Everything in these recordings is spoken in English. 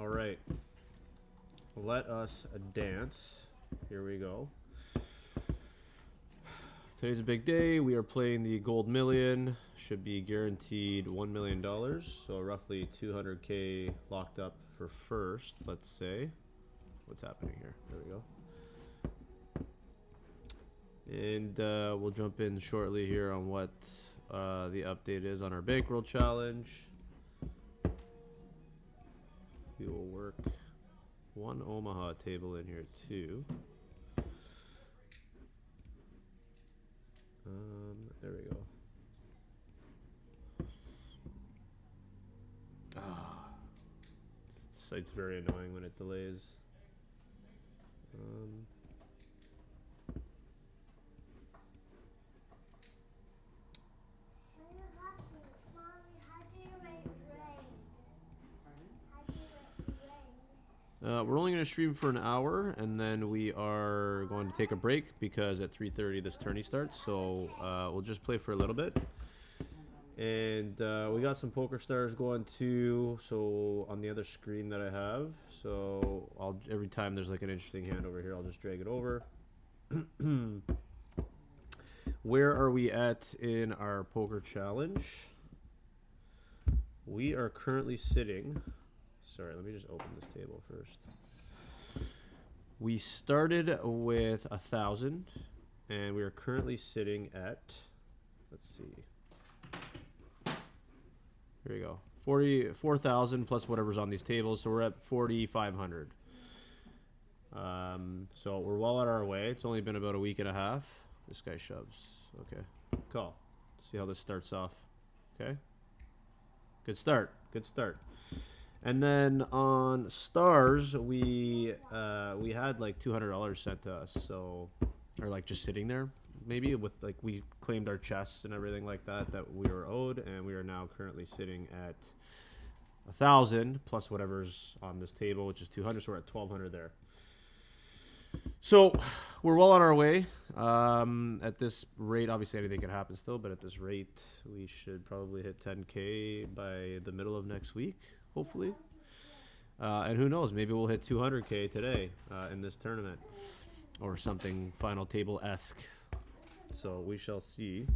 All right. Let us dance. Here we go. Today's a big day. We are playing the Gold Million. Should be guaranteed $1 million. So roughly 200K locked up for first, let's say. What's happening here? There we go. And we'll jump in shortly here on what the update is on our Bankroll challenge. We will work one Omaha table in here too. There we go. This site's very annoying when it delays. We're only going to stream for an hour, and then we are going to take a break because at 3:30 this tourney starts. So we'll just play for a little bit. And we got some poker stars going too. So on the other screen that I have, so every time there's like an interesting hand over here, I'll just drag it over. Where are we at in our poker challenge? We are currently sitting. Sorry, let me just open this table first. We started with 1,000, and we are currently sitting at, let's see. Here we go. 44,000 plus whatever's on these tables, so we're at 4,500. So we're well on our way. It's only been about a week and a half. This guy shoves. Okay, call. See how this starts off. Okay. Good start. Good start. And then on stars, we had like $200 sent to us, so or like just sitting there, maybe with like we claimed our chests and everything like that we were owed, and we are now currently sitting at 1,000 plus whatever's on this table, which is 200. So we're at 1,200 there. So we're well on our way. At this rate, obviously anything can happen still, but at this rate, we should probably hit 10K by the middle of next week. Hopefully, and who knows, maybe we'll hit 200K today in this tournament or something final table-esque, so we shall see.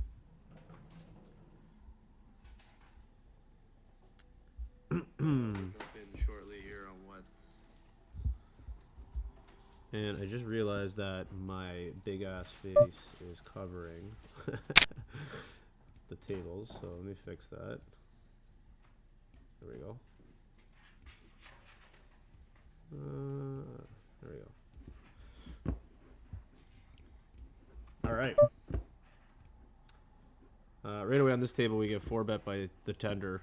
Jump in shortly here on what, and I just realized that my big ass face is covering the tables, so let me fix that. There we go. There we go. All right. Right away on this table, we get 4-bet by the tender.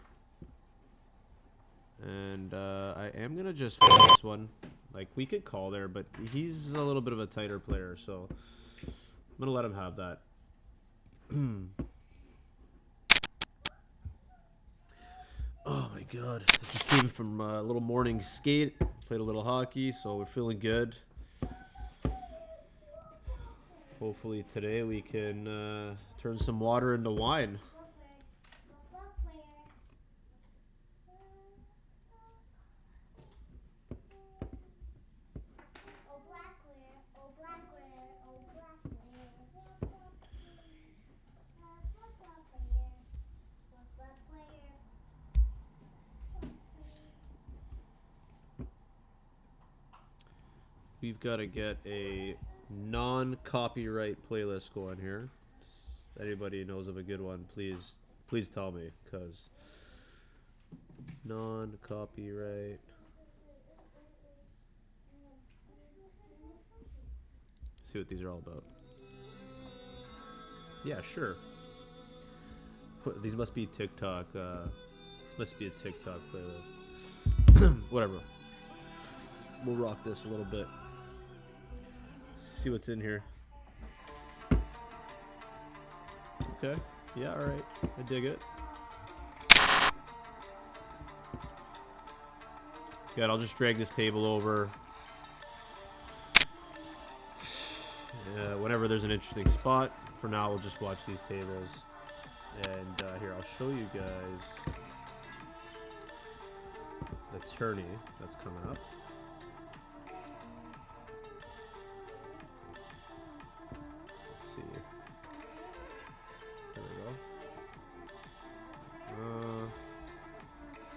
And I am going to just fold this one. Like, we could call there, but he's a little bit of a tighter player, so I'm going to let him have that. Oh my god, I just came from a little morning skate, played a little hockey, so we're feeling good. Hopefully today we can turn some water into wine. We've got to get a non-copyright playlist going here. If anybody knows of a good one, please tell me, because non-copyright. See what these are all about. Yeah, sure. These must be TikTok. This must be a TikTok playlist. Whatever. We'll rock this a little bit. See what's in here. Okay. Yeah, alright. I dig it. Good, I'll just drag this table over. Whenever there's an interesting spot. For now, we'll just watch these tables. And here, I'll show you guys. the tourney that's coming up. Let's see. There we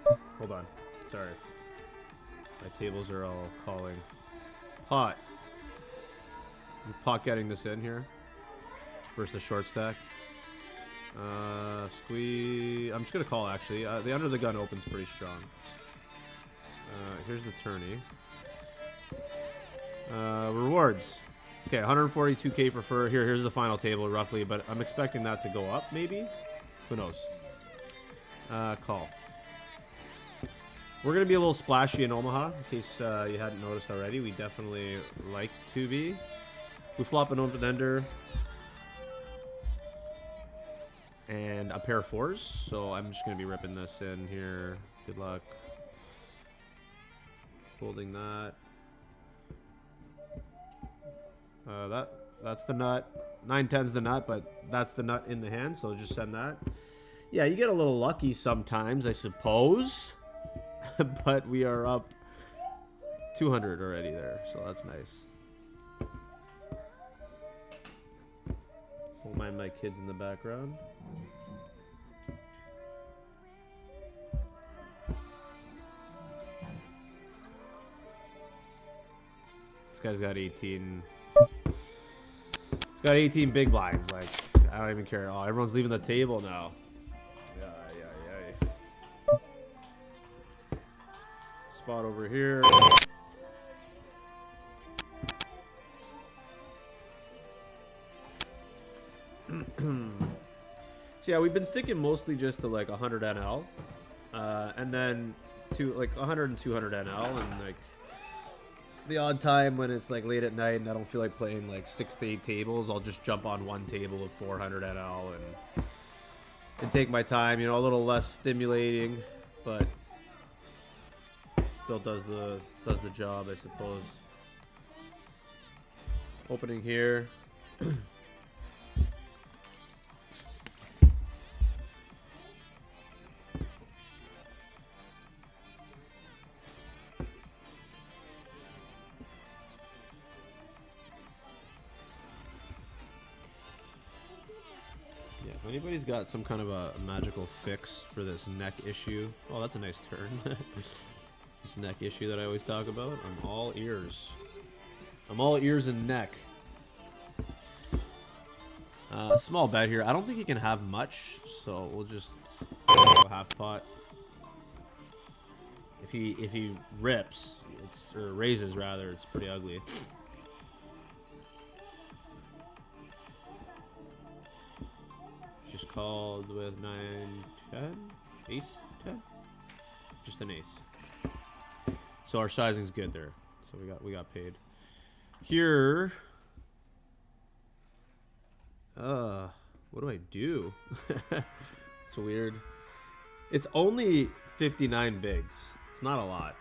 go. Hold on. Sorry. My tables are all calling. Pot. Pot getting this in here. Versus the short stack. Squeeze. I'm just going to call, actually. The under the gun opens pretty strong. Here's the tourney. Rewards. Okay, 142k for fur. Here's the final table, roughly. But I'm expecting that to go up, maybe? Who knows? Call. We're going to be a little splashy in Omaha, in case you hadn't noticed already. We definitely like to be. We flop an open-ender. And a pair of fours. So I'm just going to be ripping this in here. Good luck. Folding that. That's the nut. 9-10's the nut, but that's the nut in the hand, so just send that. Yeah, you get a little lucky sometimes, I suppose. But we are up 200 already there, so that's nice. Don't mind my kids in the background. This guy's got 18. He's got 18 big blinds. Like, I don't even care. Oh, everyone's leaving the table now. Yeah. Spot over here. So yeah, we've been sticking mostly just to like 100 NL, and then to like 100 and 200 NL, and like the odd time when it's like late at night and I don't feel like playing like 6 to 8 tables, I'll just jump on one table of 400 NL and take my time. You know, a little less stimulating, but still does the job, I suppose. Opening here. If anybody's got some kind of a magical fix for this neck issue. Oh, that's a nice turn. This neck issue that I always talk about. I'm all ears. I'm all ears and neck. Small bet here. I don't think he can have much, so we'll just go half pot. If he rips, or raises rather, it's pretty ugly. Just called with 9, 10, ace, 10, just an ace. So our sizing's good there. So we got paid. Here, what do I do? It's weird. It's only 59 bigs. It's not a lot.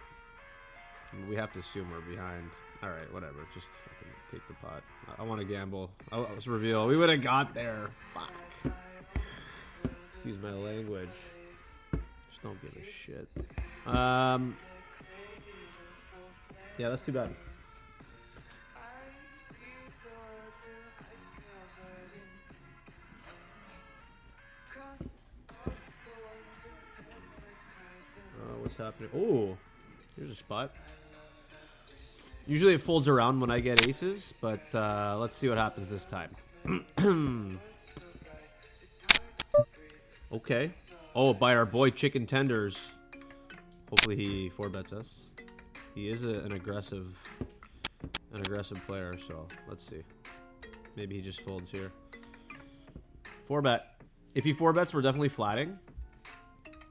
We have to assume we're behind. All right, whatever. Just fucking take the pot. I want to gamble. Oh, let's reveal. We would have got there. Fuck. Excuse my language. Just don't give a shit. Yeah, that's too bad. What's happening? Oh, here's a spot. Usually it folds around when I get aces, but let's see what happens this time. Okay. Oh, by our boy Chicken Tenders. Hopefully he 4-bets us. He is an aggressive player, so let's see. Maybe he just folds here. 4-bet. If he 4-bets, we're definitely flatting.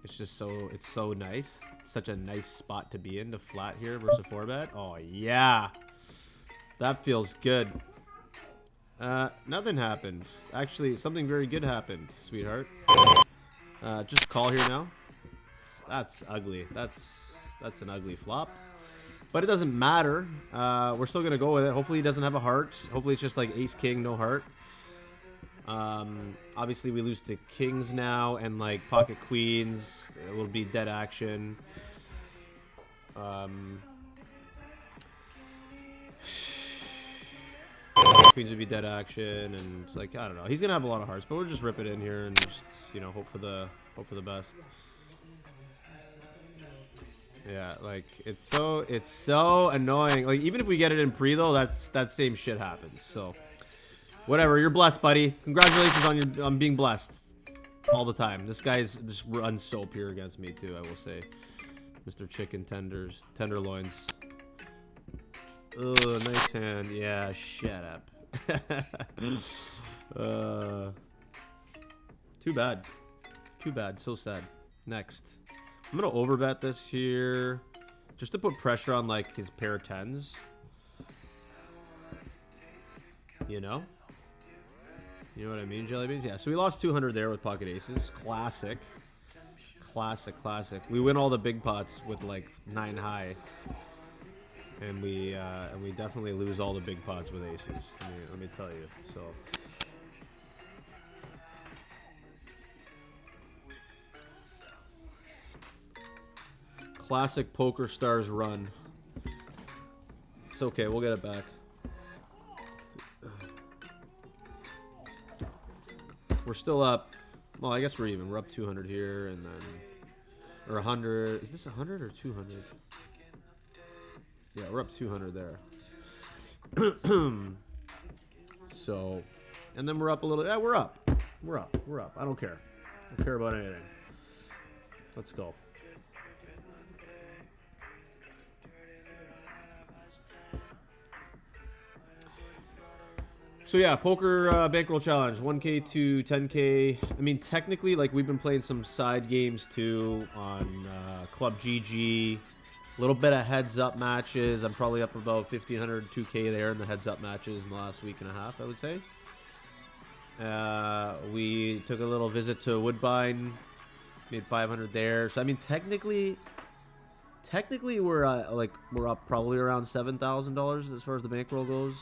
It's just so nice. It's such a nice spot to be in, to flat here versus 4-bet. Oh yeah. That feels good. Nothing happened. Actually, something very good happened, sweetheart. Just call here now. That's ugly. That's an ugly flop. But it doesn't matter. We're still going to go with it. Hopefully he doesn't have a heart. Hopefully it's just like ace-king, no heart. Obviously we lose to kings now and like pocket queens. It will be dead action. Queens would be dead action, and like I don't know. He's gonna have a lot of hearts, but we'll just rip it in here and just, you know, hope for the best. Yeah, like it's so annoying. Like even if we get it in pre though, that same shit happens. So whatever. You're blessed, buddy. Congratulations on being blessed all the time. This guy's just runs so pure against me too. I will say, Mr. Chicken Tenderloins. Oh, nice hand. Yeah, shut up. Too bad. Too bad. So sad. Next. I'm going to overbet this here. Just to put pressure on, like, his pair of tens. You know? You know what I mean, Jelly Beans? Yeah, so we lost 200 there with pocket aces. Classic. Classic. We win all the big pots with, like, 9 high. And we definitely lose all the big pots with aces. Let me tell you. So classic Poker Stars run. It's okay. We'll get it back. We're still up. Well, I guess we're even. We're up 200 here, and then or 100. Is this 100 or 200? Yeah, we're up 200 there. So, and then we're up a little. Yeah, we're up. We're up. I don't care. I don't care about anything. Let's go. So yeah, poker bankroll challenge, 1K to 10K. I mean, technically, like we've been playing some side games too on Club GG. A little bit of heads-up matches. I'm probably up about 1,500, 2K there in the heads-up matches in the last week and a half, I would say. We took a little visit to Woodbine, made 500 there. So I mean, technically, we're up probably around $7,000 as far as the bankroll goes.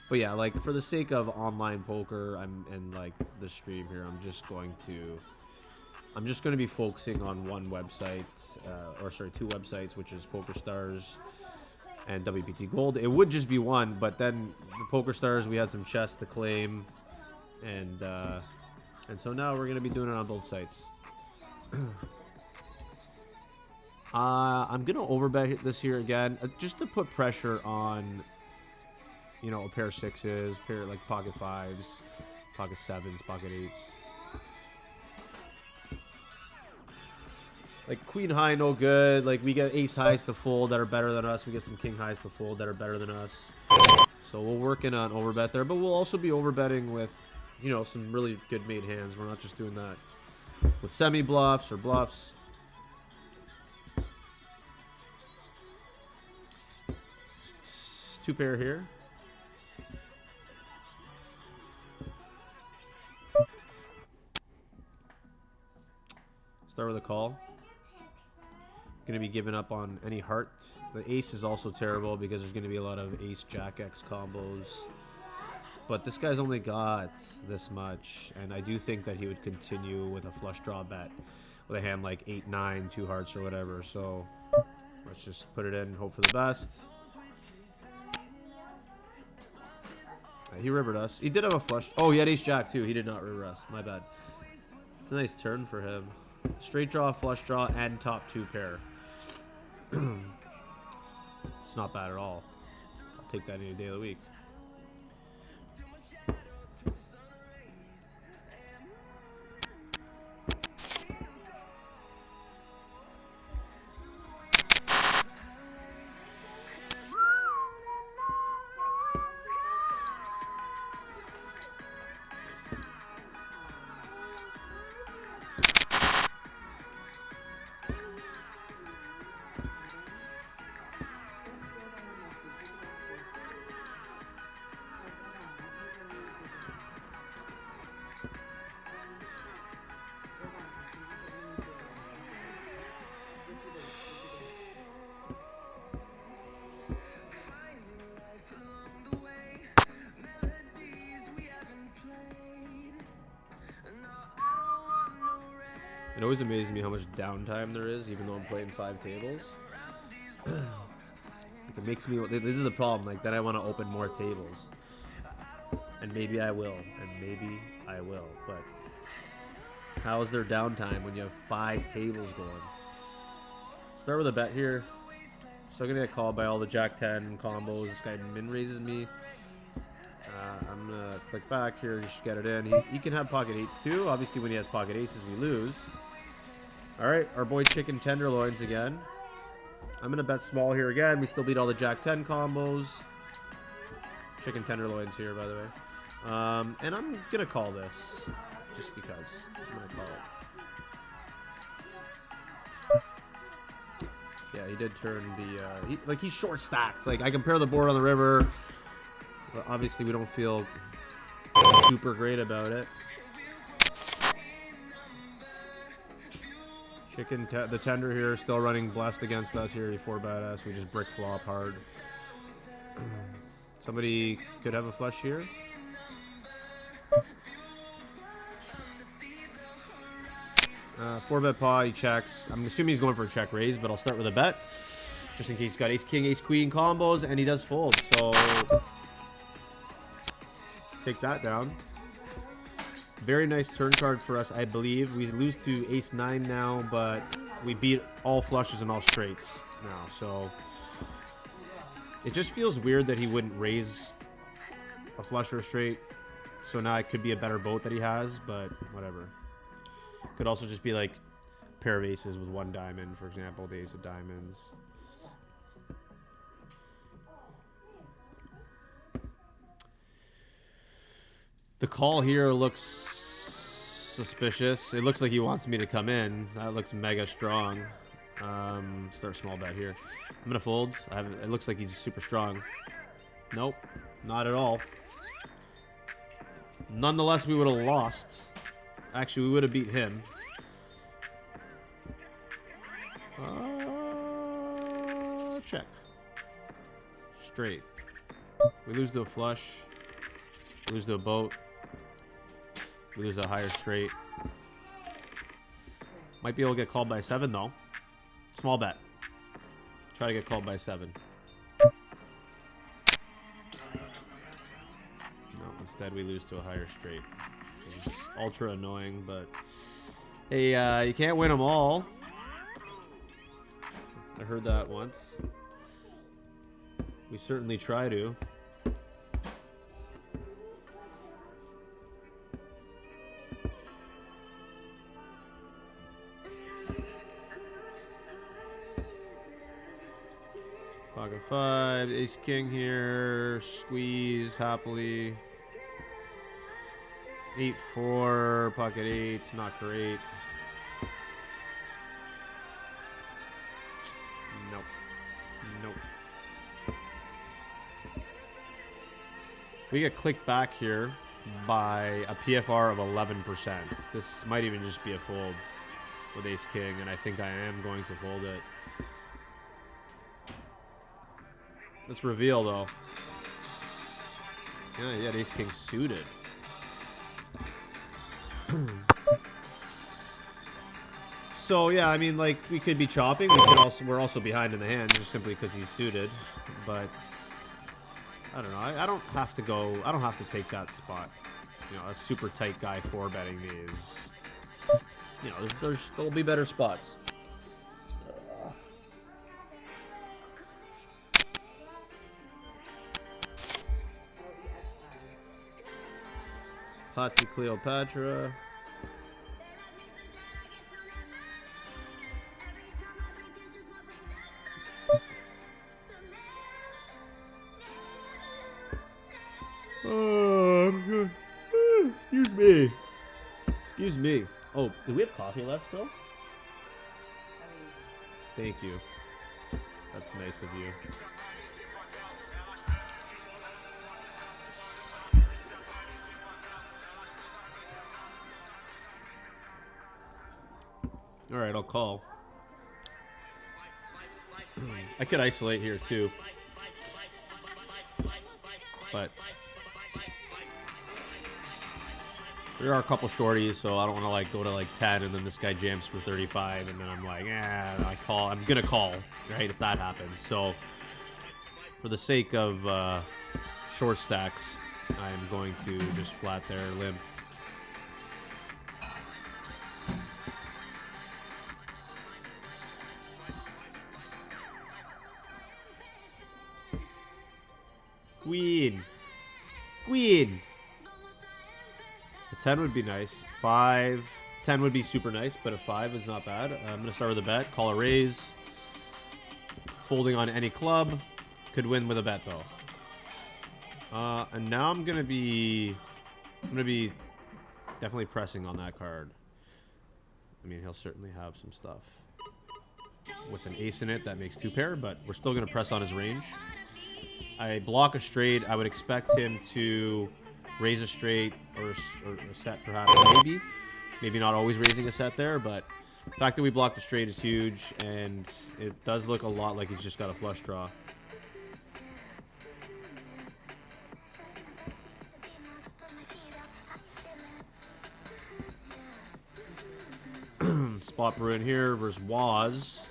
But yeah, like for the sake of online poker, and like the stream here, I'm just going to be focusing on one website, or sorry, two websites, which is PokerStars and WPT Gold. It would just be one, but then the PokerStars, we had some chests to claim, and so now we're gonna be doing it on both sites. I'm gonna overbet this here again, just to put pressure on, you know, a pair of sixes, pair like pocket fives, pocket sevens, pocket eights. Like queen high, no good. Like we get ace highs to fold that are better than us. We get some king highs to fold that are better than us. So we're working on overbet there, but we'll also be overbetting with, you know, some really good made hands. We're not just doing that with semi bluffs or bluffs. Two pair here. Start with a call. Going to be giving up on any heart. The ace is also terrible because there's going to be a lot of ace jack X combos. But this guy's only got this much, and I do think that he would continue with a flush draw bet with a hand like 8-9, 2 hearts or whatever. So let's just put it in, hope for the best. He rivered us. He did have a flush. Oh, he had ace jack too. He did not river us. My bad. It's a nice turn for him. Straight draw, flush draw, and top 2 pair. It's not bad at all. I'll take that any day of the week. always amazes me how much downtime there is, even though I'm playing 5 tables. It makes me. This is the problem. Like, then I want to open more tables, and maybe I will, But how is there downtime when you have 5 tables going? Start with a bet here. Still gonna get called by all the Jack 10 combos. This guy min raises me. I'm gonna click back here. Just get it in. He can have pocket 8s too. Obviously, when he has pocket aces, we lose. All right, our boy Chicken Tenderloins again. I'm gonna bet small here again. We still beat all the Jack 10 combos. Chicken Tenderloins here, by the way. And I'm gonna call this just because. I'm gonna call it. Yeah, he did turn the. He's short stacked. Like, I compare the board on the river. But obviously, we don't feel super great about it. The tender here still running blessed against us here. He 4-bet us. We just brick flop hard. Somebody could have a flush here. 4-bet paw. He checks. I'm assuming he's going for a check raise, but I'll start with a bet just in case he's got ace king, ace queen combos, and he does fold. So take that down. Very nice turn card for us, I believe. We lose to ace 9 now, but we beat all flushes and all straights now. So it just feels weird that he wouldn't raise a flush or a straight. So now it could be a better boat that he has, but whatever. Could also just be like a pair of aces with 1 diamond, for example, the ace of diamonds. The call here looks suspicious. It looks like he wants me to come in. That looks mega strong. Start small bet here. I'm gonna fold. It looks like he's super strong. Nope, not at all. Nonetheless, we would have lost. Actually, we would have beat him. Check. Straight. We lose to a flush. We lose to a boat. We lose a higher straight. Might be able to get called by 7 though. Small bet. Try to get called by 7. No, instead we lose to a higher straight. Which is ultra annoying, but hey, you can't win them all. I heard that once. We certainly try to. Pocket 5, ace king here, squeeze happily. 8-4, pocket 8, not great. Nope. Nope. We get clicked back here by a PFR of 11%. This might even just be a fold with ace king, and I think I am going to fold it. Let's reveal though. Yeah, he had ace king suited. So yeah, I mean, like, we could be chopping. We're also behind in the hand just simply because he's suited. But I don't know. I don't have to go. I don't have to take that spot. You know, a super tight guy 4-betting me is. You know, there'll be better spots. Patsy Cleopatra. Excuse me. Excuse me. Oh, do we have coffee left still? Thank you. That's nice of you. All right, I'll call. I could isolate here too, but There are a couple shorties, so I don't want to like go to like 10 and then this guy jams for 35 and then I'm like, I'm gonna call, right, if that happens. So for the sake of short stacks, I'm going to just flat there limp. Queen. Queen. A 10 would be nice. 5. 10 would be super nice, but a 5 is not bad. I'm going to start with a bet. Call a raise. Folding on any club. Could win with a bet, though. And now I'm going to be definitely pressing on that card. I mean, he'll certainly have some stuff with an ace in it that makes 2 pair, but we're still going to press on his range. I block a straight. I would expect him to raise a straight or a set, perhaps, maybe. Maybe not always raising a set there, but the fact that we blocked the straight is huge, and it does look a lot like he's just got a flush draw. Spot Bruin here versus Waz.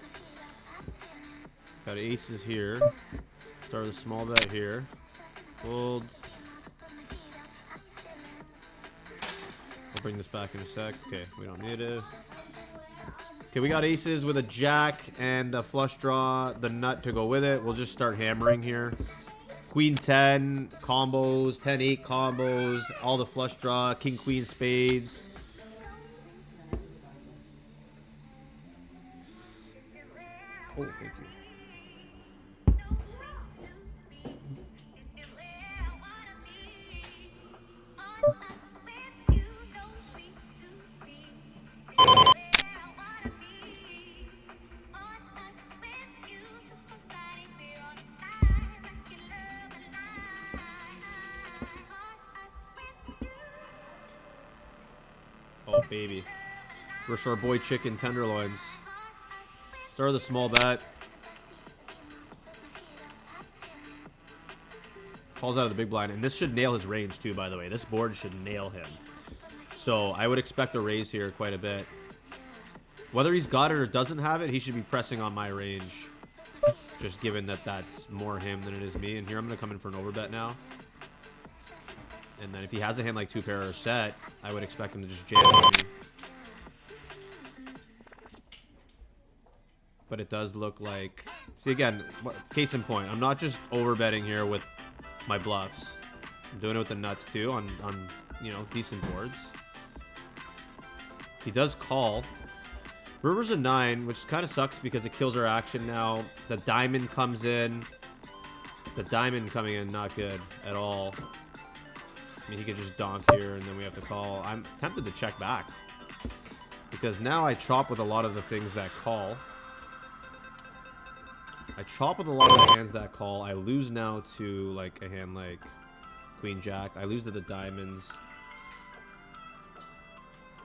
Got aces here. Start with a small bet here. Fold. I'll bring this back in a sec. Okay, we don't need it. Okay, we got aces with a jack and a flush draw, the nut to go with it. We'll just start hammering here. Queen 10 combos, 10-8 combos, all the flush draw, king queen spades. Oh, thank you. Oh, baby. Versus our boy Chicken Tenderloins. Start with a small bet. Calls out of the big blind. And this should nail his range, too, by the way. This board should nail him. So I would expect a raise here quite a bit. Whether he's got it or doesn't have it, he should be pressing on my range. Just given that that's more him than it is me. And here I'm going to come in for an overbet now. And then if he has a hand like 2 pair or set, I would expect him to just jam on me. But it does look like... See, again, case in point, I'm not just overbetting here with my bluffs. I'm doing it with the nuts, too, on you know, decent boards. He does call. River's a 9, which kind of sucks because it kills our action now. The diamond comes in. The diamond coming in, not good at all. I mean, he could just donk here, and then we have to call. I'm tempted to check back. Because now I chop with a lot of the things that call. I chop with a lot of the hands that call. I lose now to, like, a hand like Queen Jack. I lose to the diamonds.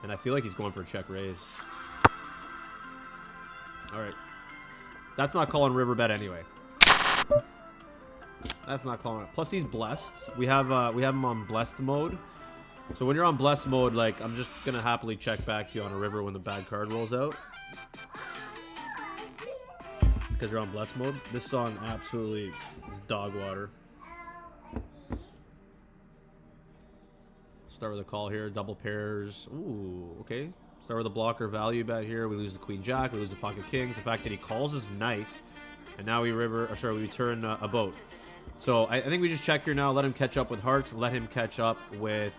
And I feel like he's going for a check raise. Alright. That's not calling river bet anyway. That's not calling it. Plus he's blessed. We have him on blessed mode. So when you're on blessed mode, like, I'm just gonna happily check back to you on a river when the bad card rolls out. Because you're on blessed mode. This song absolutely is dog water. Start with a call here, double pairs. Ooh, okay. Start with a blocker value bet here. We lose the Queen Jack, we lose the Pocket King. The fact that he calls is nice. And now we turn a boat. So I think we just check here now. Let him catch up with hearts. Let him catch up with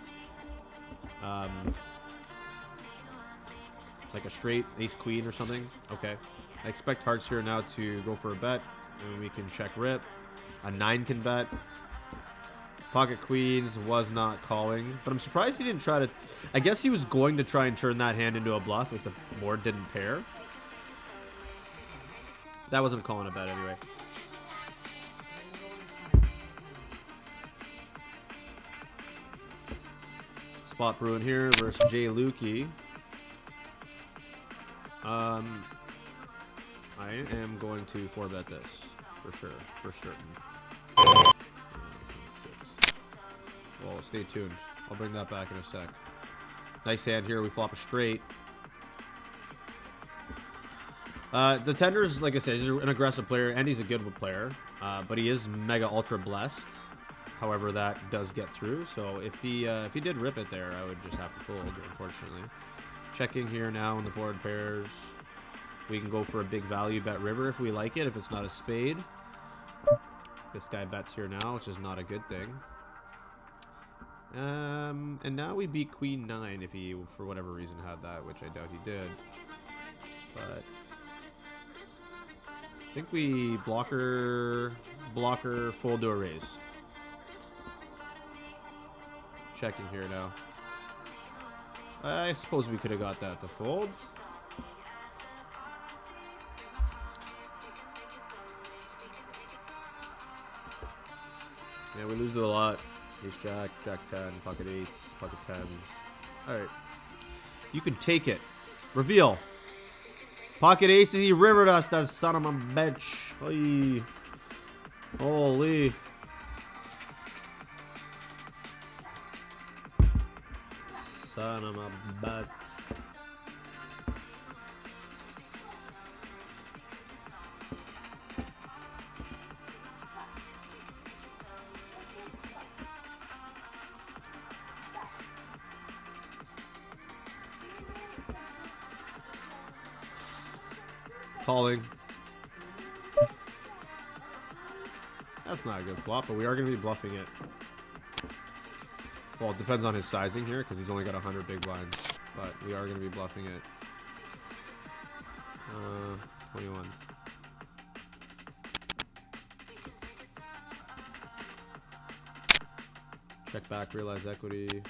like a straight ace queen or something. Okay. I expect hearts here now to go for a bet. And we can check rip. A 9 can bet. Pocket queens was not calling. But I'm surprised he didn't try to... I guess he was going to try and turn that hand into a bluff if the board didn't pair. That wasn't calling a bet anyway. Spot Bruin here versus Jay Lukey. I am going to 4-bet this for sure, for certain. Well, stay tuned. I'll bring that back in a sec. Nice hand here. We flop a straight. The tender's, like I said, he's an aggressive player, and he's a good player. But he is mega ultra blessed. However, that does get through. So if he did rip it there, I would just have to fold, unfortunately. Checking here now in the board pairs. We can go for a big value bet river if we like it, if it's not a spade. This guy bets here now, which is not a good thing. And now we beat Queen 9 if he, for whatever reason, had that, which I doubt he did. But I think we blocker, fold to a raise. Checking here now. I suppose we could have got that to fold. Yeah, we lose to a lot. Ace Jack, Jack 10, pocket 8s, pocket 10s. Alright. You can take it. Reveal. Pocket aces, he rivered us, that son of a bitch. Oy. Holy. Son of a bitch. Calling. That's not a good flop, but we are going to be bluffing it. Well, it depends on his sizing here, because he's only got 100 big blinds. But we are going to be bluffing it. 21. Check back, realize equity.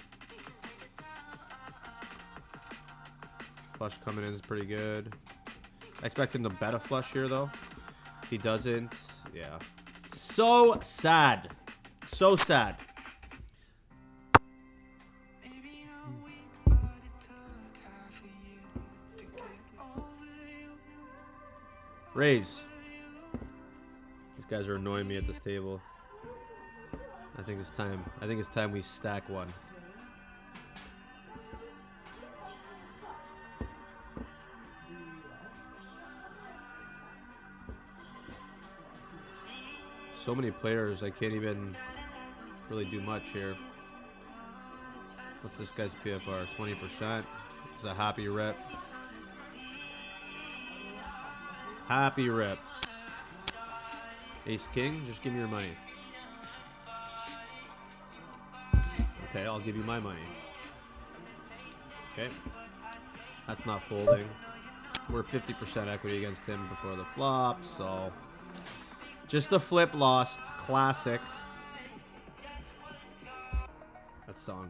Flush coming in is pretty good. I expect him to bet a flush here, though. If he doesn't, yeah. So sad. So sad. Raise. These guys are annoying me at this table. I think it's time. I think it's time we stack one. So many players, I can't even really do much here. What's this guy's PFR? 20%. It's a happy rip. Happy rip. Ace King, just give me your money. Okay, I'll give you my money. Okay. That's not folding. We're 50% equity against him before the flop, so... Just a flip lost. Classic. That song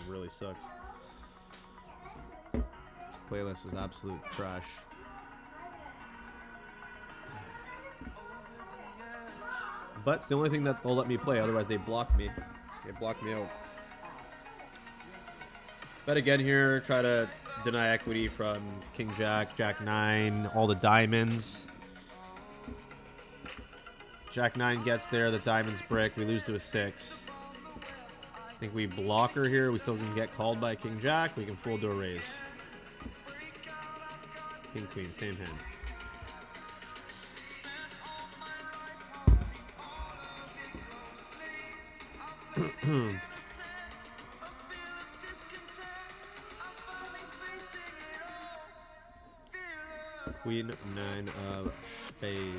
really sucks. This playlist is absolute trash. But it's the only thing that they'll let me play, otherwise they block me. They block me out. Bet again here, try to deny equity from King Jack, Jack 9, all the diamonds. Jack 9 gets there, the diamonds brick, we lose to a 6. I think we block her here, we still can get called by King Jack, we can fold to a raise. King Queen, same hand. Queen 9 of spades.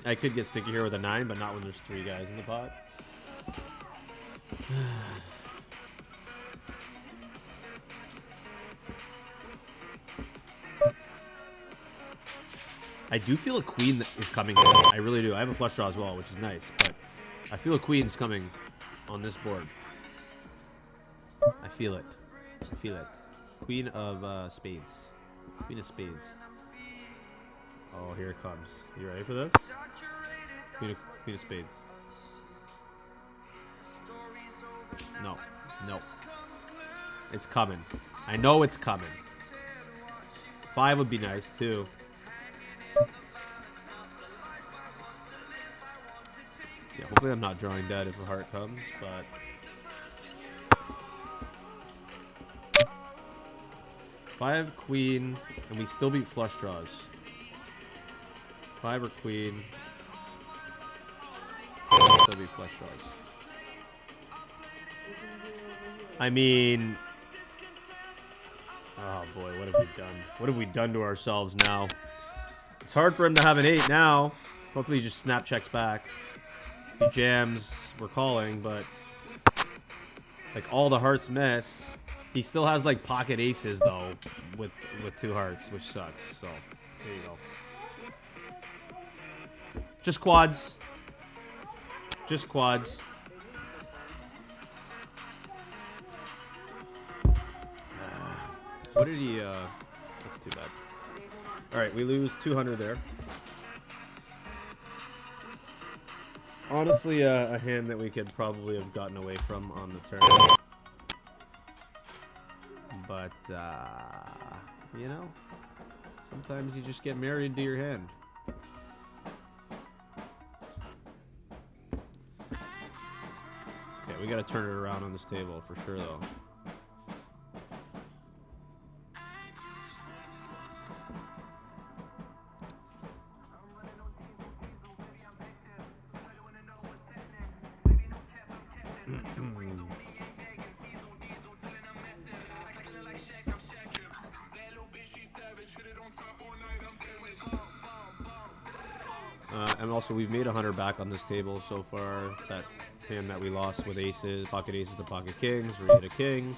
I could get sticky here with a 9, but not when there's 3 guys in the pot. I do feel a queen that is coming here. I really do. I have a flush draw as well, which is nice, but I feel a queen's coming on this board. I feel it. I feel it. Queen of spades. Queen of spades. Oh, here it comes. You ready for this? Queen of spades. No. No. It's coming. I know it's coming. 5 would be nice too. Yeah, hopefully I'm not drawing dead if a heart comes, but 5 queen, and we still beat flush draws. 5 or queen, still beat flush draws. I mean, oh boy, what have we done? What have we done to ourselves now? It's hard for him to have an 8 now. Hopefully he just snap checks back. He jams, we're calling, but like all the hearts miss. He still has like pocket aces though with 2 hearts, which sucks. So there you go. Just quads. Just quads. What did he that's too bad. Alright, we lose 200 there. It's honestly a hand that we could probably have gotten away from on the turn. But you know, sometimes you just get married to your hand. Okay, we gotta turn it around on this table for sure though. And also, we've made 100 back on this table so far. That hand that we lost with aces, pocket aces to pocket kings, we hit a king.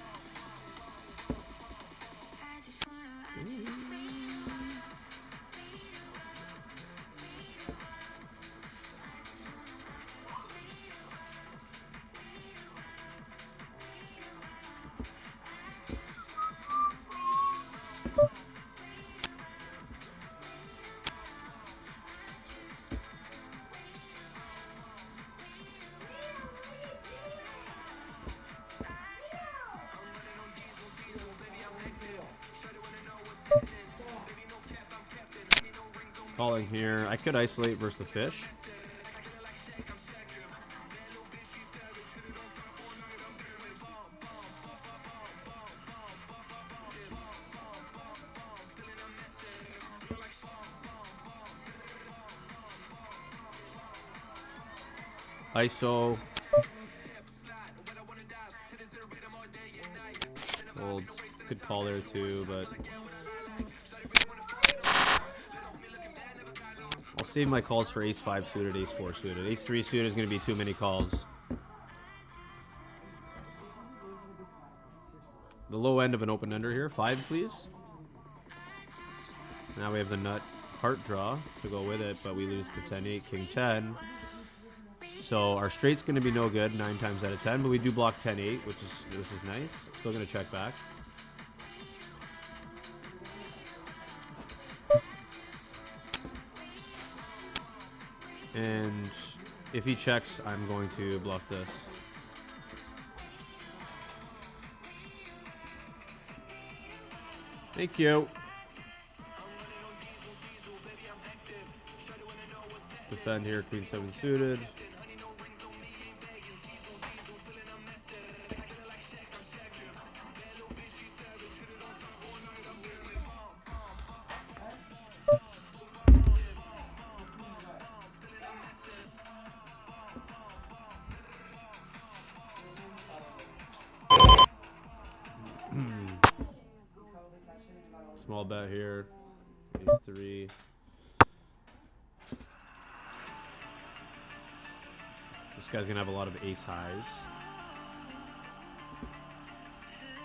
Calling here. I could isolate versus the fish. ISO. Old. Could call there too, but I'll save my calls for ace 5 suited, ace 4 suited. Ace 3 suited is going to be too many calls. The low end of an open ender here. 5, please. Now we have the nut heart draw to go with it, but we lose to 10-8, king 10. So our straight's going to be no good 9 times out of 10, but we do block 10-8, which is nice. Still going to check back. And if he checks, I'm going to bluff this. Thank you. Defend here, queen 7 suited. Small bet here. Ace 3. This guy's gonna have a lot of ace highs.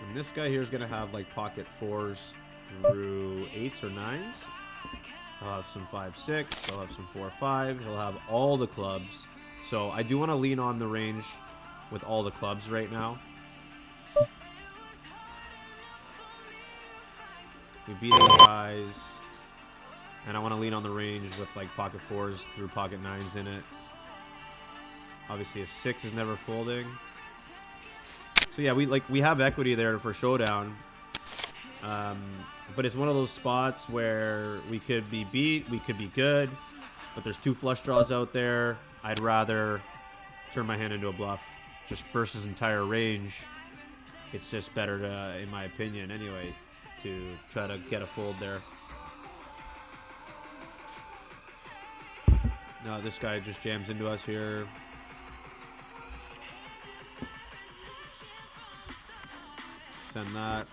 And this guy here is gonna have like pocket 4s through 8s or 9s. He'll have some 5-6. He'll have some 4-5. He'll have all the clubs. So I do want to lean on the range with all the clubs right now. We beat these guys, and I want to lean on the range with like pocket 4s through pocket 9s in it. Obviously, a 6 is never folding. So yeah, we have equity there for showdown. But it's one of those spots where we could be beat, we could be good, but there's 2 flush draws out there. I'd rather turn my hand into a bluff. Just versus entire range, it's just better to, in my opinion anyway, to try to get a fold there. No, this guy just jams into us here. Send that.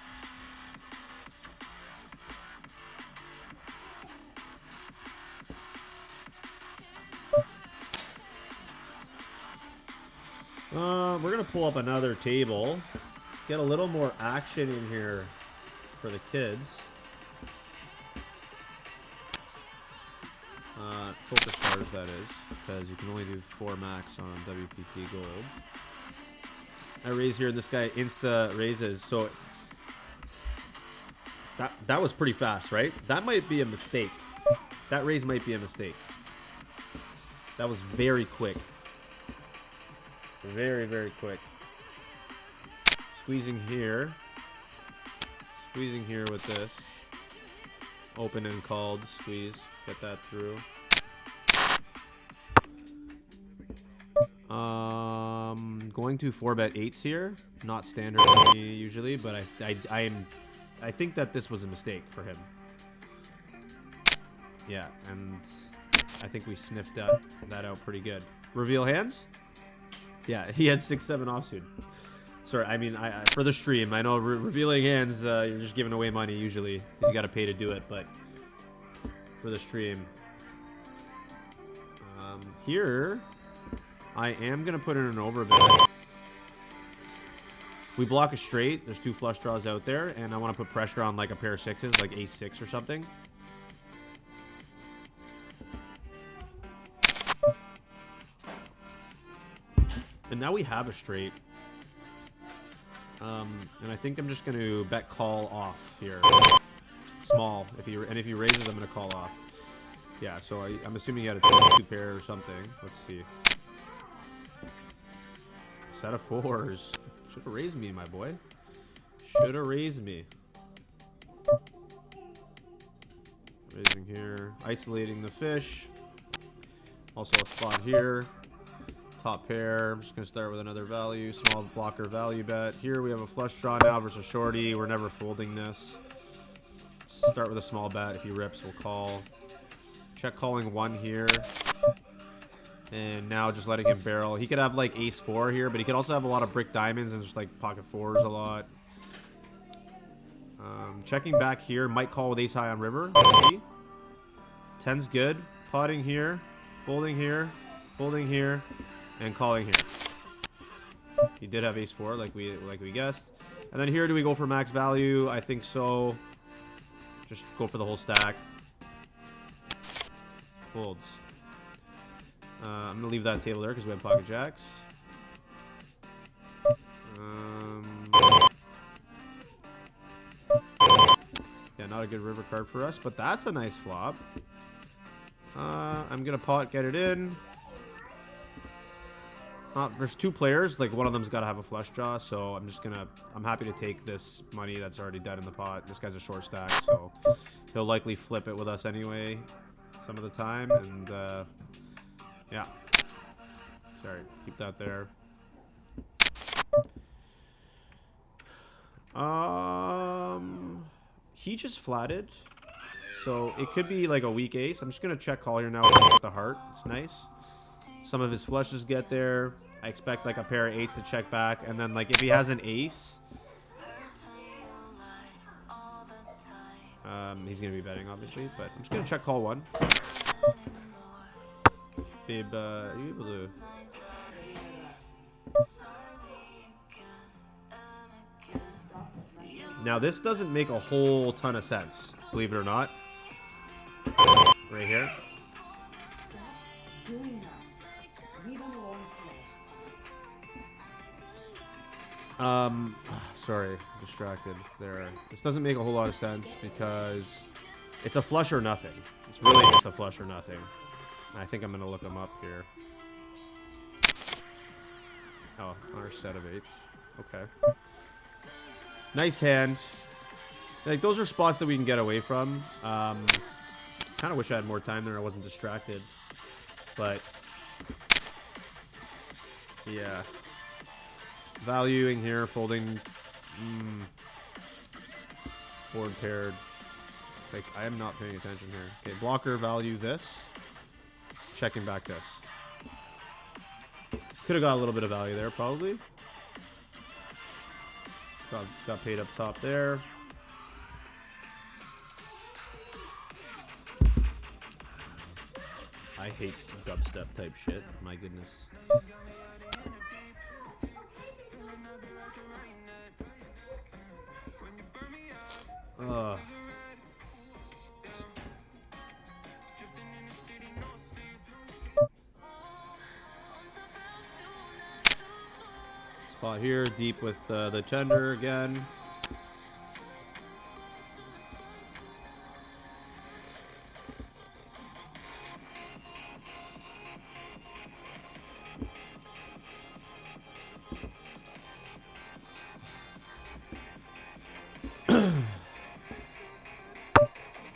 We're going to pull up another table. Get a little more action in here for the kids. Poker Stars, that is. Because you can only do 4 max on WPT Gold. I raise here, and this guy insta raises. So that was pretty fast, right? That might be a mistake. That raise might be a mistake. That was very quick. Very, very quick. Squeezing here. Squeezing here with this. Open and called. Squeeze. Get that through. Going to 4-bet 8s here. Not standard for me usually, but I think that this was a mistake for him. Yeah, and I think we sniffed that out pretty good. Reveal hands? Yeah, he had 6-7 offsuit. Sorry, I mean, for the stream, I know revealing hands, you're just giving away money usually. You got to pay to do it, but for the stream. Here, I am going to put in an overbet. We block a straight. There's 2 flush draws out there, and I want to put pressure on like a pair of 6s, like ace-6 or something. And now we have a straight. And I think I'm just going to bet call off here. Small. If he raises, I'm going to call off. Yeah, so I'm assuming he had a 2 pair or something. Let's see. Set of 4s. Should have raised me, my boy. Should have raised me. Raising here. Isolating the fish. Also a spot here. Top pair. I'm just going to start with another value. Small blocker value bet. Here we have a flush draw now versus shorty. We're never folding this. Start with a small bet. If he rips, we'll call. Check calling 1 here. And now just letting him barrel. He could have like ace-4 here, but he could also have a lot of brick diamonds and just like pocket 4s a lot. Checking back here. Might call with ace-high on river. Let's see. 10's good. Potting here. Folding here. Folding here. And calling here. He did have ace-4 like we guessed. And then here, do we go for max value? I think so. Just go for the whole stack. Folds. I'm going to leave that table there because we have pocket jacks. Yeah, not a good river card for us, but that's a nice flop. I'm going to pot, get it in. There's 2 players. Like, one of them's got to have a flush draw, so I'm happy to take this money that's already dead in the pot. This guy's a short stack, so he'll likely flip it with us anyway some of the time, and yeah. Sorry, keep that there. He just flatted, so it could be like a weak ace. I'm just gonna check call here now with the heart. It's nice. Some of his flushes get there. I expect like a pair of 8s to check back, and then like if he has an ace, he's gonna be betting obviously. But I'm just gonna check call 1. Babe, are you able to? Now this doesn't make a whole ton of sense, believe it or not. Right here. Sorry, distracted there. This doesn't make a whole lot of sense because it's a flush or nothing. It's really just a flush or nothing. I think I'm going to look them up here. Oh, our set of 8s. Okay. Nice hand. Like, those are spots that we can get away from. Kind of wish I had more time there. I wasn't distracted. But, yeah. Valuing here, folding. Board paired. Like, I am not paying attention here. Okay, blocker, value this. Checking back this. Could have got a little bit of value there, probably. Got paid up top there. I hate dubstep type shit. My goodness. Spot here, deep with the tender again.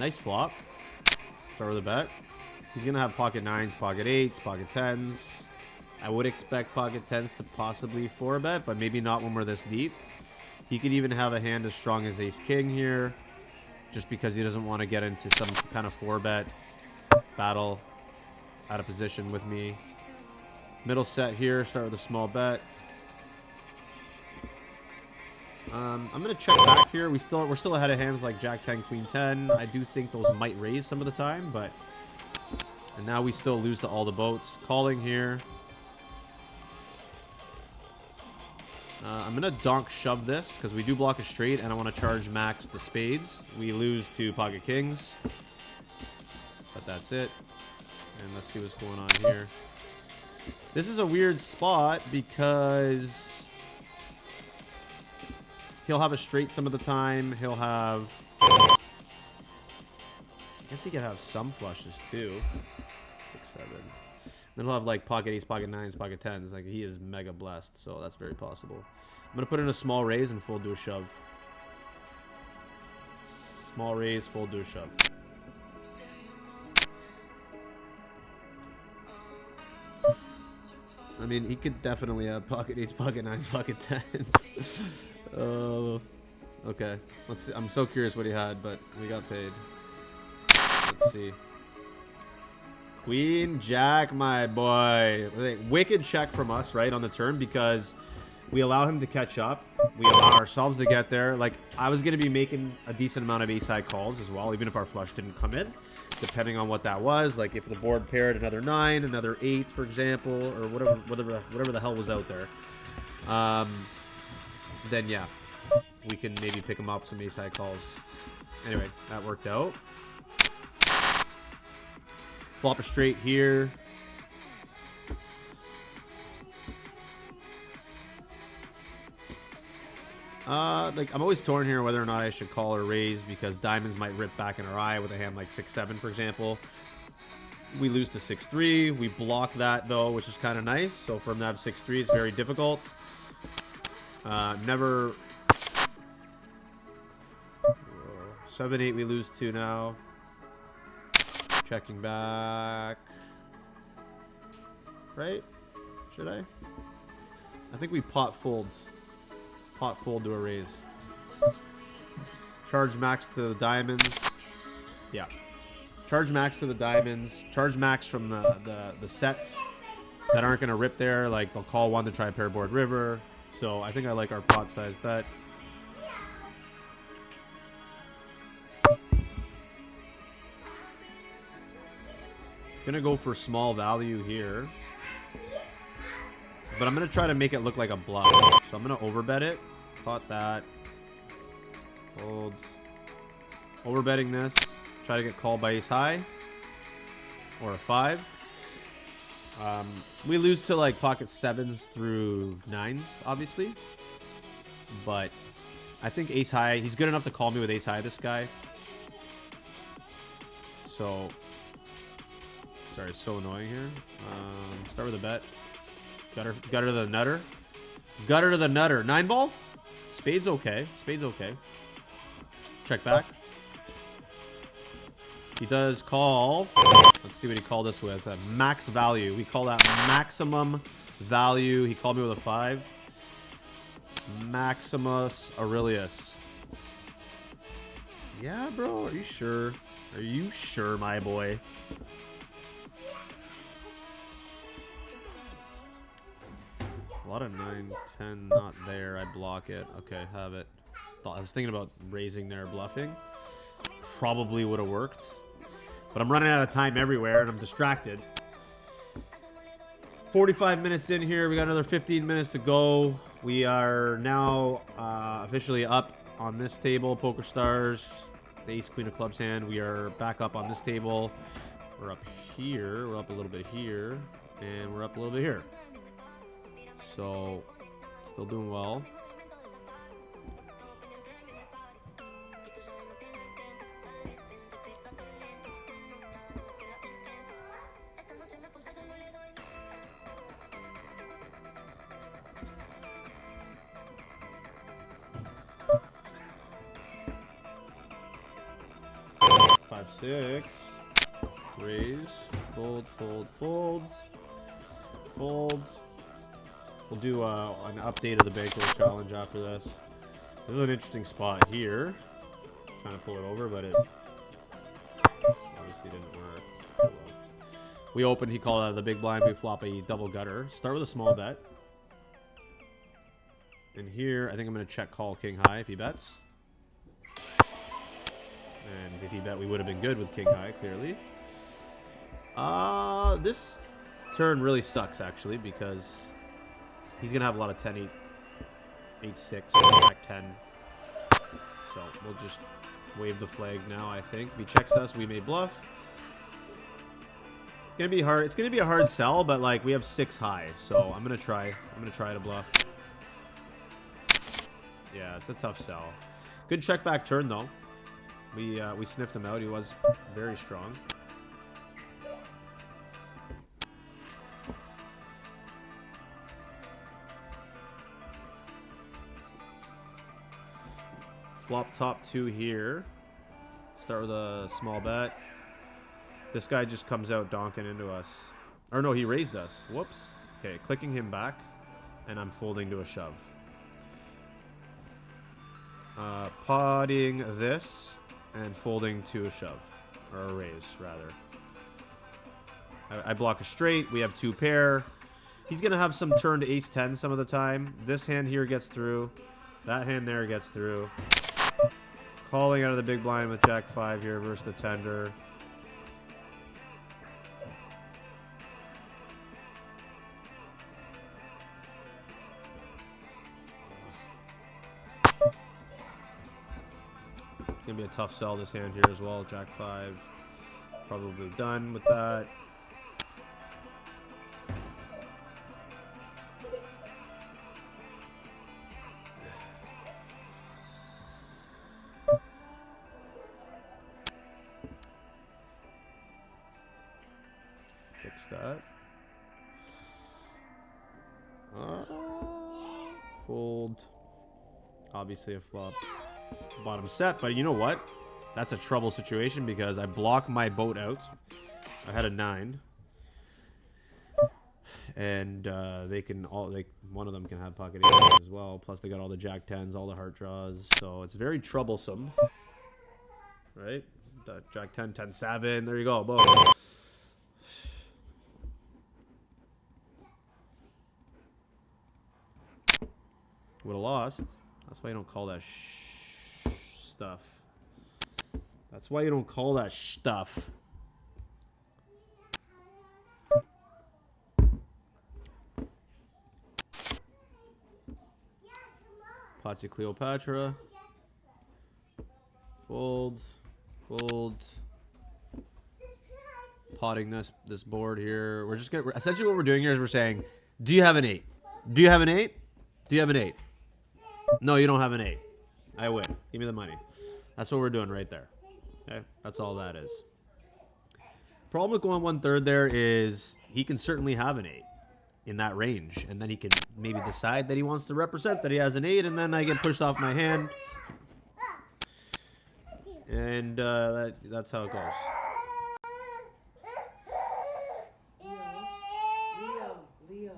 Nice flop. Start with a bet. He's going to have pocket 9s, pocket 8s, pocket 10s. I would expect pocket 10s to possibly 4-bet, but maybe not when we're this deep. He could even have a hand as strong as ace-king here, just because he doesn't want to get into some kind of 4-bet battle out of position with me. Middle set here, start with a small bet. I'm gonna check back here. We're still ahead of hands like Jack 10, Queen 10. I do think those might raise some of the time, but and now we still lose to all the boats. Calling here. I'm gonna donk shove this because we do block a straight, and I want to charge max the spades. We lose to pocket kings, but that's it. And let's see what's going on here. This is a weird spot because he'll have a straight some of the time. He'll have... I guess he could have some flushes too. 6, 7. Then he'll have like pocket ace, pocket 9s, pocket 10s. Like, he is mega blessed, so that's very possible. I'm going to put in a small raise and fold to a shove. Small raise, fold to a shove. I mean, he could definitely have pocket ace, pocket 9s, pocket 10s. Okay. Let's see. I'm so curious what he had, but we got paid. Let's see. Queen Jack, my boy. Wicked check from us, right, on the turn, because we allow him to catch up. We allow ourselves to get there. Like, I was going to be making a decent amount of ace-high calls as well, even if our flush didn't come in, depending on what that was. Like, if the board paired another 9, another 8, for example, or whatever the hell was out there. Then yeah, we can maybe pick him up some ace-high calls. Anyway, that worked out. Flop a straight here. Like, I'm always torn here whether or not I should call or raise, because diamonds might rip back in our eye with a hand like 6-7, for example. We lose to 6-3. We block that, though, which is kind of nice. So for him to have 6-3, it's very difficult. Never... 7-8 we lose to now. Checking back. Right? Should I? I think we pot fold. Pot fold to a raise. Charge max to the diamonds. Yeah. Charge max to the diamonds. Charge max from the sets that aren't going to rip there. Like, they'll call one to try pair board river. So I think I like our pot size bet. Gonna go for small value here. But I'm gonna try to make it look like a bluff. So I'm gonna overbet it. Pot that. Hold. Overbetting this. Try to get called by ace high. Or a 5. We lose to like pocket 7s through 9s, obviously. But I think ace high, he's good enough to call me with ace high, this guy. So, sorry, it's so annoying here. Start with a bet. Gutter to the nutter. Gutter to the nutter. 9 ball? Spade's okay. Spade's okay. Check back. He does call. Let's see what he called us with. Max value. We call that maximum value. He called me with a 5. Maximus Aurelius. Yeah, bro. Are you sure? Are you sure, my boy? A lot of 9, 10 not there. I block it. Okay, have it. I was thinking about raising there, bluffing. Probably would have worked. But I'm running out of time everywhere, and I'm distracted. 45 minutes in here. We got another 15 minutes to go. We are now officially up on this table. Poker Stars, the ace, queen of clubs hand. We are back up on this table. We're up here. We're up a little bit here. And we're up a little bit here. So, still doing well. Five, 6. Raise. Fold, fold, fold. Fold. We'll do an update of the Bankroll challenge after this. This is an interesting spot here. Trying to pull it over, but it obviously didn't work. Oh, well. We opened, he called out of the big blind. We flop a double gutter. Start with a small bet. And here, I think I'm going to check call king high if he bets. And if he bet, we would have been good with king high, clearly. This turn really sucks, actually, because he's going to have a lot of 10, 8, 8, 6, jack 10. So we'll just wave the flag now, I think. If he checks us, we may bluff. It's going to be hard. It's going to be a hard sell, but like we have 6 high. So I'm going to try. I'm going to try to bluff. Yeah, it's a tough sell. Good check back turn, though. We sniffed him out. He was very strong. Flop top 2 here. Start with a small bet. This guy just comes out donking into us. Or no, he raised us. Whoops. Okay, clicking him back. And I'm folding to a shove. Potting this. And folding to a shove. Or a raise, rather. I block a straight. We have 2 pair. He's going to have some turn to ace-10 some of the time. This hand here gets through. That hand there gets through. Calling out of the big blind with jack 5 here versus the tender. It's going to be a tough sell this hand here as well. Jack 5. Probably done with that. Fix that. Fold. Obviously a flop. Bottom set, but you know what? That's a trouble situation because I block my boat out. I had a 9. And they can all one of them can have pocket 8 as well. Plus they got all the jack 10s, all the heart draws. So it's very troublesome. Right? Jack 10, 10, 7. There you go. Boom. Would have lost. That's why you don't call that stuff. That's why you don't call that stuff. Potsy Cleopatra. Fold. Fold. Potting this board here. We're just gonna essentially what we're doing here is we're saying, do you have an 8? Do you have an 8? Do you have an 8? No, you don't have an 8. I win. Give me the money. That's what we're doing right there. Okay? That's all that is. Problem with going 1/3 there is he can certainly have an 8 in that range. And then he can maybe decide that he wants to represent that he has an 8. And then I get pushed off my hand. And that's how it goes. Leo.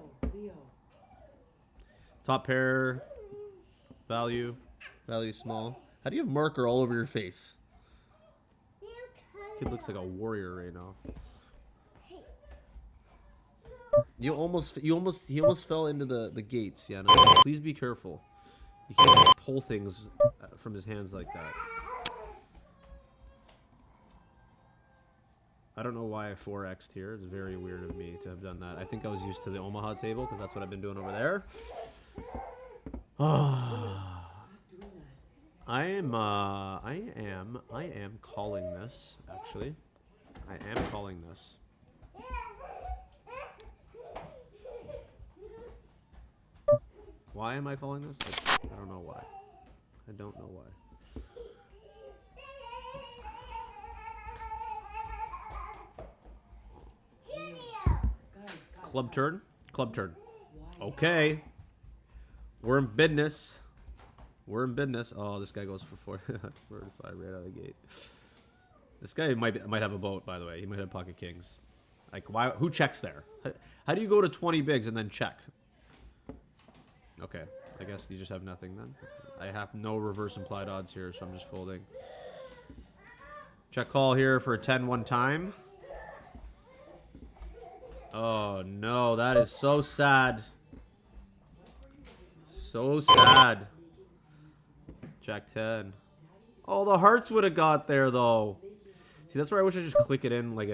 Top pair, value small. How do you have marker all over your face? This kid looks like a warrior right now. He almost fell into the gates. Yeah, no, please be careful. You can't just pull things from his hands like that. I don't know why I 4x'd here. It's very weird of me to have done that. I think I was used to the Omaha table because that's what I've been doing over there. I am calling this, actually. I am calling this. Why am I calling this? I don't know why. I don't know why. Club turn? Club turn. Okay. We're in business. We're in business. Oh, this guy goes for 45 right out of the gate. This guy might have a boat, by the way. He might have pocket kings. Like, why? Who checks there? How do you go to 20 bigs and then check? Okay, I guess you just have nothing then. I have no reverse implied odds here, so I'm just folding. Check call here for a 10 one time. Oh, no, that is so sad. So sad. Jack 10. Oh, the hearts would have got there, though. See, that's where I wish I just click it in like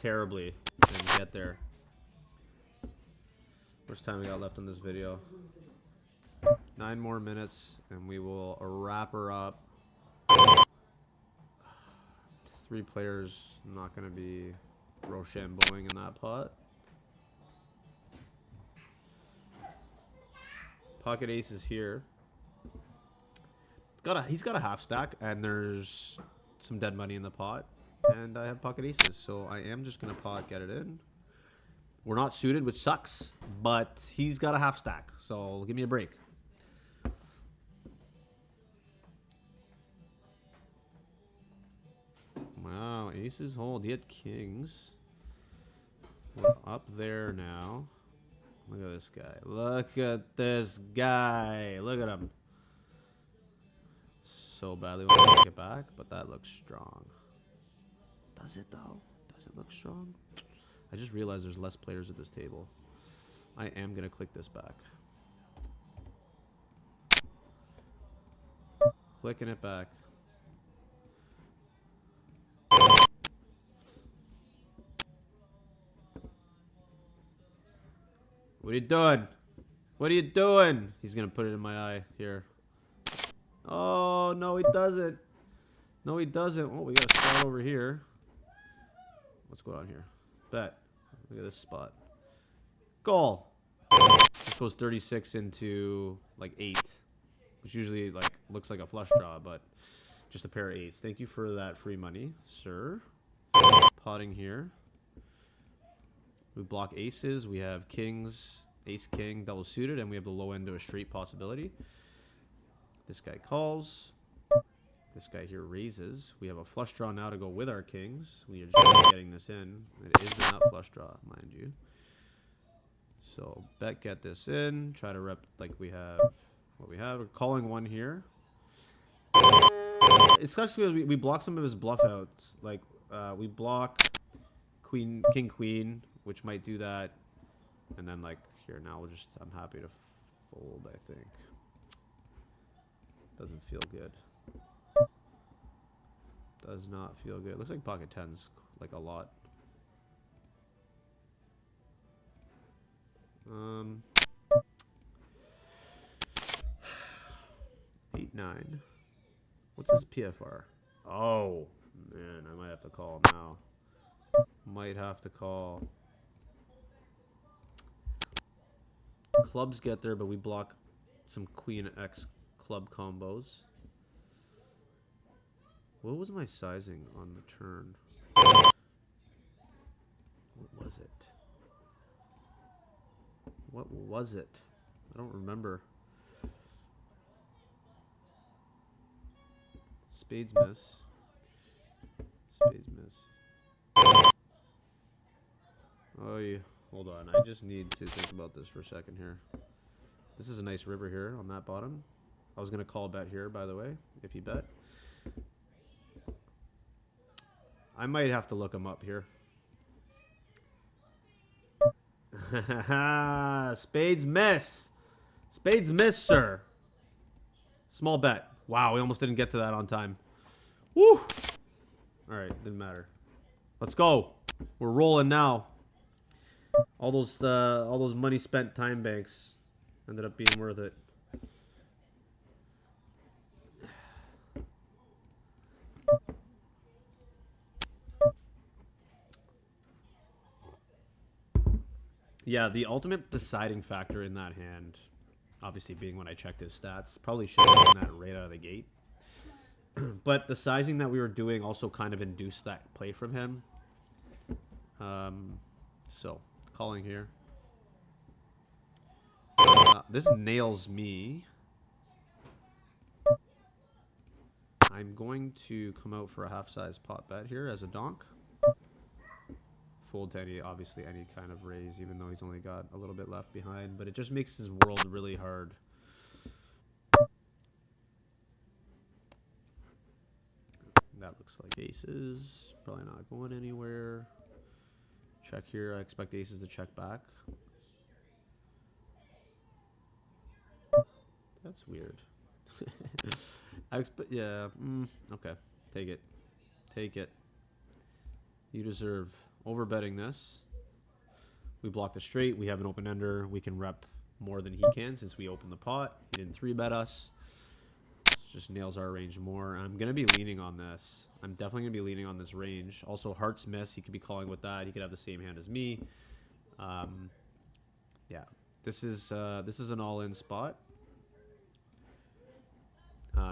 terribly and get there. First time we got left on this video. 9 more minutes, and we will wrap her up. 3 players, not going to be Rochambeauing in that pot. Pocket ace is here. He's got a half stack, and there's some dead money in the pot. And I have pocket aces, so I am just going to pot get it in. We're not suited, which sucks, but he's got a half stack, so give me a break. Wow, aces hold. He had kings. We're up there now. Look at this guy. Look at this guy. Look at him. So badly want to take it back, but that looks strong. Does it, though? Does it look strong? I just realized there's less players at this table. I am going to click this back. Clicking it back. What are you doing? What are you doing? He's going to put it in my eye here. Oh, no, he doesn't. No, he doesn't. Oh, we got a spot over here. What's going on here? Bet. Look at this spot. Goal. Just goes 36 into like 8, which usually like looks like a flush draw, but just a pair of 8s. Thank you for that free money, sir. Potting here. We block aces. We have kings, ace, king, double suited, and we have the low end to a straight possibility. This guy calls. This guy here raises. We have a flush draw now to go with our kings. We are just getting this in. It is the nut flush draw, mind you. So bet get this in. Try to rep like we have what we have. We're calling one here. It's actually we block some of his bluff outs. Like we block queen, king, queen, which might do that. And then like here now we'll just I'm happy to fold, I think. Doesn't feel good. Does not feel good. Looks like pocket tens like a lot. 8-9. What's his PFR? Oh man, I might have to call now. Might have to call. Clubs get there, but we block some Queen X club combos. What was my sizing on the turn? What was it? What was it? I don't remember. Spades miss. Oh, yeah. Hold on. I just need to think about this for a second here. This is a nice river here on that bottom. I was going to call a bet here, by the way, if he bet. I might have to look him up here. Spades miss. Spades miss, sir. Small bet. Wow, we almost didn't get to that on time. Woo! All right, didn't matter. Let's go. We're rolling now. All those money spent time banks ended up being worth it. Yeah, the ultimate deciding factor in that hand, obviously being when I checked his stats, probably should have done that right out of the gate. But the sizing that we were doing also kind of induced that play from him. So, calling here. This nails me. I'm going to come out for a half-size pot bet here as a donk. Fold to any, obviously any kind of raise, even though he's only got a little bit left behind. But it just makes his world really hard. That looks like aces. Probably not going anywhere. Check here. I expect aces to check back. That's weird. I expect, yeah. Okay. Take it. Take it. You deserve overbetting this. We blocked the straight. We have an open ender. We can rep more than he can since we opened the pot. He didn't 3-bet us. Just nails our range more. I'm going to be leaning on this. I'm definitely going to be leaning on this range. Also, hearts miss. He could be calling with that. He could have the same hand as me. Yeah. This is an all-in spot.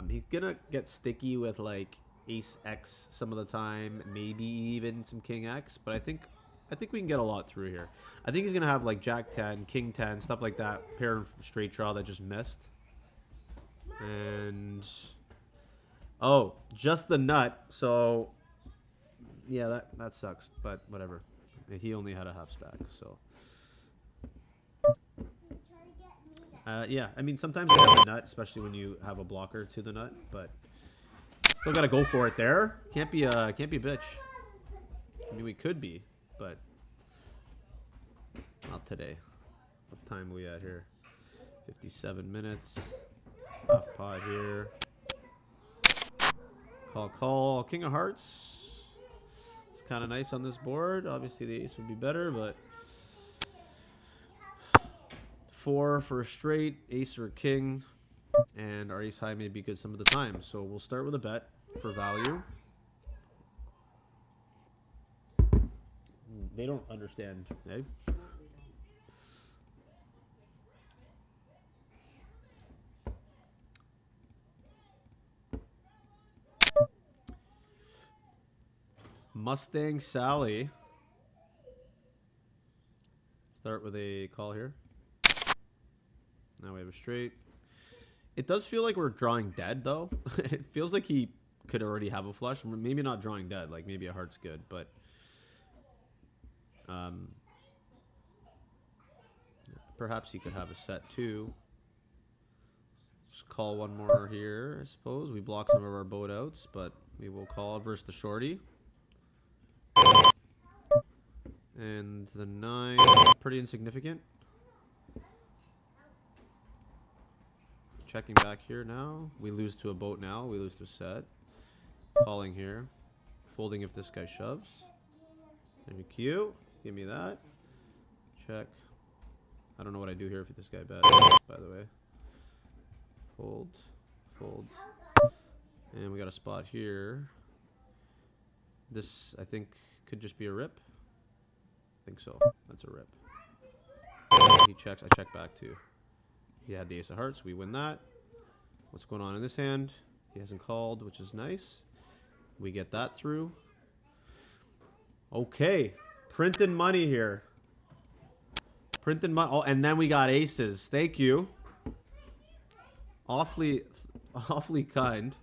He's going to get sticky with, like, ace X some of the time. Maybe even some king X. But I think we can get a lot through here. I think he's going to have, like, jack 10, king 10, stuff like that. Pair straight draw that just missed. And oh, just the nut. So yeah, that sucks, but whatever. He only had a half stack, so yeah. I mean, sometimes you have the nut, especially when you have a blocker to the nut, but still gotta go for it there. Can't be a bitch. I mean, we could be, but not today. What time are we at here? 57 minutes. Half pot here. Call. King of hearts. It's kind of nice on this board. Obviously, the ace would be better, but 4 for a straight, ace or king, and our ace high may be good some of the time. So we'll start with a bet for value. They don't understand, eh? Mustang Sally. Start with a call here. Now we have a straight. It does feel like we're drawing dead, though. It feels like he could already have a flush. Maybe not drawing dead. Like, maybe a heart's good, but perhaps he could have a set, too. Just call one more here, I suppose. We block some of our boat outs, but we will call versus the shorty. And the 9, pretty insignificant. Checking back here now. We lose to a boat now. We lose to a set. Calling here. Folding if this guy shoves. Maybe Q. Give me that. Check. I don't know what I do here if this guy bets, by the way. Fold. Fold. And we got a spot here. This, I think, could just be a rip. I think so. That's a rip. He checks. I check back too. He had the ace of hearts. We win that. What's going on in this hand? He hasn't called, which is nice. We get that through. Okay. Printing money here. Printing money. Oh, and then we got aces. Thank you. Awfully kind.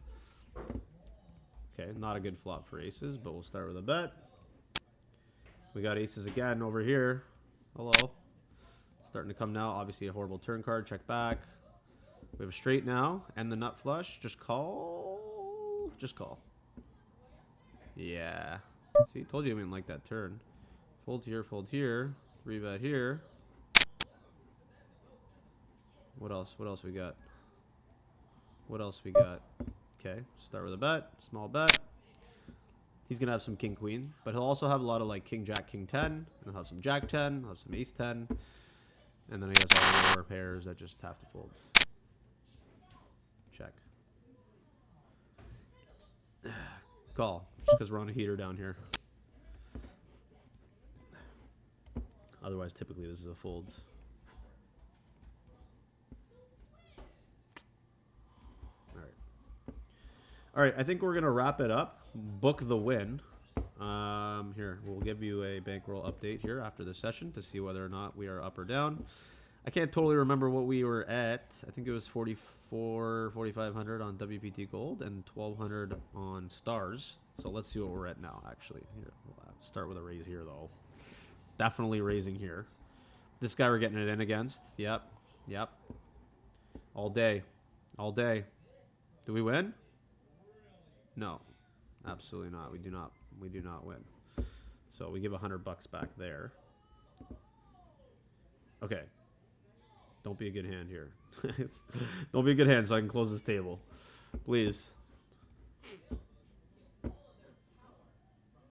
Okay, not a good flop for aces, but we'll start with a bet. We got aces again over here. Hello. Starting to come now. Obviously a horrible turn card. Check back. We have a straight now. And the nut flush. Just call. Just call. Yeah. See, told you I didn't like that turn. Fold here, fold here. 3-bet here. What else? What else we got? What else we got? Okay, start with a bet. Small bet. He's going to have some king, queen. But he'll also have a lot of like king, jack, king 10. And he'll have some jack 10. He'll have some ace 10. And then he has all the lower pairs that just have to fold. Check. Call. Just because we're on a heater down here. Otherwise, typically this is a fold. All right. All right, I think we're going to wrap it up. Book the win. Here, we'll give you a bankroll update here after the session to see whether or not we are up or down. I can't totally remember what we were at. I think it was 4,500 on WPT Gold and 1,200 on Stars. So let's see what we're at now, actually. Here, we'll start with a raise here, though. Definitely raising here. This guy we're getting it in against. Yep. Yep. All day. All day. Do we win? No. Absolutely not. We do not. We do not win. So we give $100 back there. Okay. Don't be a good hand here. Don't be a good hand so I can close this table. Please.